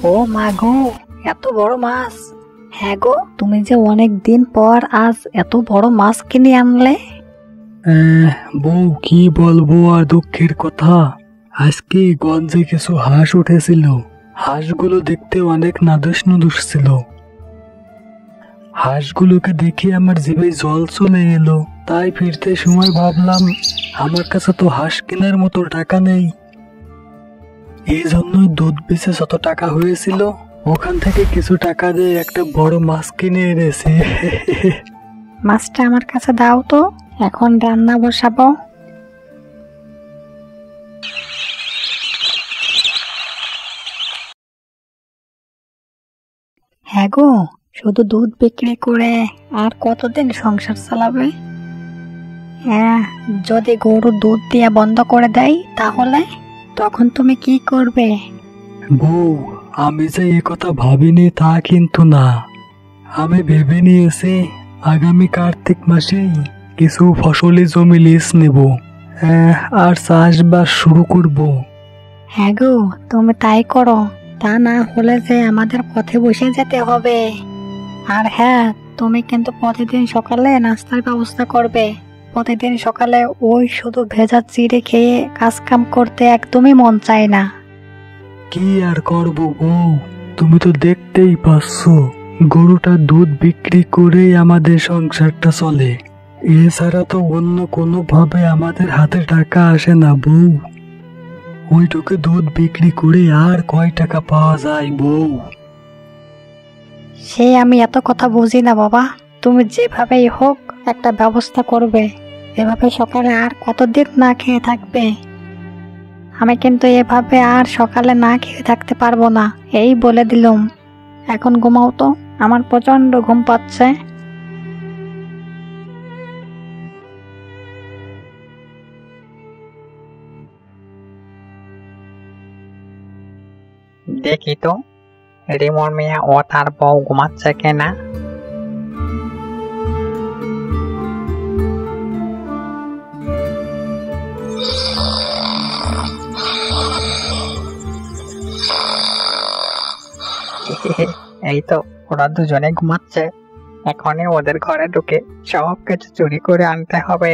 ও মা গো, এত বড় মাছ! হ্যাঁ গো, তুমি যে অনেক দিন পর আজ এত বড় মাছ কিনে আনলে। বউ, কি বলবো আর দুঃখের কথা। আজকে গঞ্জে কিছু হাঁস উঠেছিল। হাঁসগুলো দেখতে অনেক নাদুস নুদুস ছিল। হাঁসগুলোকে দেখে আমার জিভে জল চলে এলো। তাই ফিরতে সময় ভাবলাম, আমার কাছে তো হাঁস কেনার মতো টাকা নেই। এই জন্য দুধ বেচে যত টাকা হয়েছিল ওখান থেকে কিছু টাকা দিয়ে একটা বড় মাছ কিনে এনেছি। মাছটা আমার কাছে দাও তো, এখন রান্না বসাবো। হ্যাঁ গো, শুধু দুধ বিক্রি করে আর কতদিন সংসার চালাবে? হ্যাঁ, যদি গরু দুধ দেয়া বন্ধ করে দেয় তাহলে তখন তুমি কি করবে? বউ, আমি যে এ কথা ভাবিনি তা কিন্তু না। আমি ভেবে নিয়েছি আগামী কার্তিক মাসেই কিছু ফসলি জমি লিজ নেব, আর চাষবাস শুরু করব। হ্যাঁ গো, তুমি তাই করো। তা না হলে যে আমাদের পথে বসে যেতে হবে। আর হ্যাঁ, তুমি কিন্তু প্রতিদিন সকালে নাস্তার ব্যবস্থা করবে। প্রতিদিন সকালে ওই শুধু ভেজা চিড়ে খেয়ে কাজ কাম করতে একদমই মন চায় না। কি আর করব বউ, তুমি তো দেখতেই পাচ্ছ গরুটা দুধ বিক্রি করেই আমাদের সংসারটা চলে। এছাড়া তো অন্য কোনো ভাবে আমাদের হাতে টাকা আসে না বউ। ওইটুকু দুধ বিক্রি করে আর কয় টাকা পাওয়া যায় বউ? সে আমি এত কথা বুঝি না বাবা, তুমি যেভাবেই হোক একটা ব্যবস্থা করবে। এভাবে সকালে আর কতদিন না খেয়ে থাকবে? আমি কিন্তু এভাবে আর সকালে না খেয়ে থাকতে পারবো না, এই বলে দিলুম। এখন ঘুমাও তো, আমার প্রচন্ড ঘুম পাচ্ছে। দেখি তো রিমন মিয়া ও তার বউ ঘুমাচ্ছে কিনা। এই তো ওরা দুজনে ঘুমাচ্ছে। এখনই ওদের ঘরে ঢুকে সব কিছু চুরি করে আনতে হবে।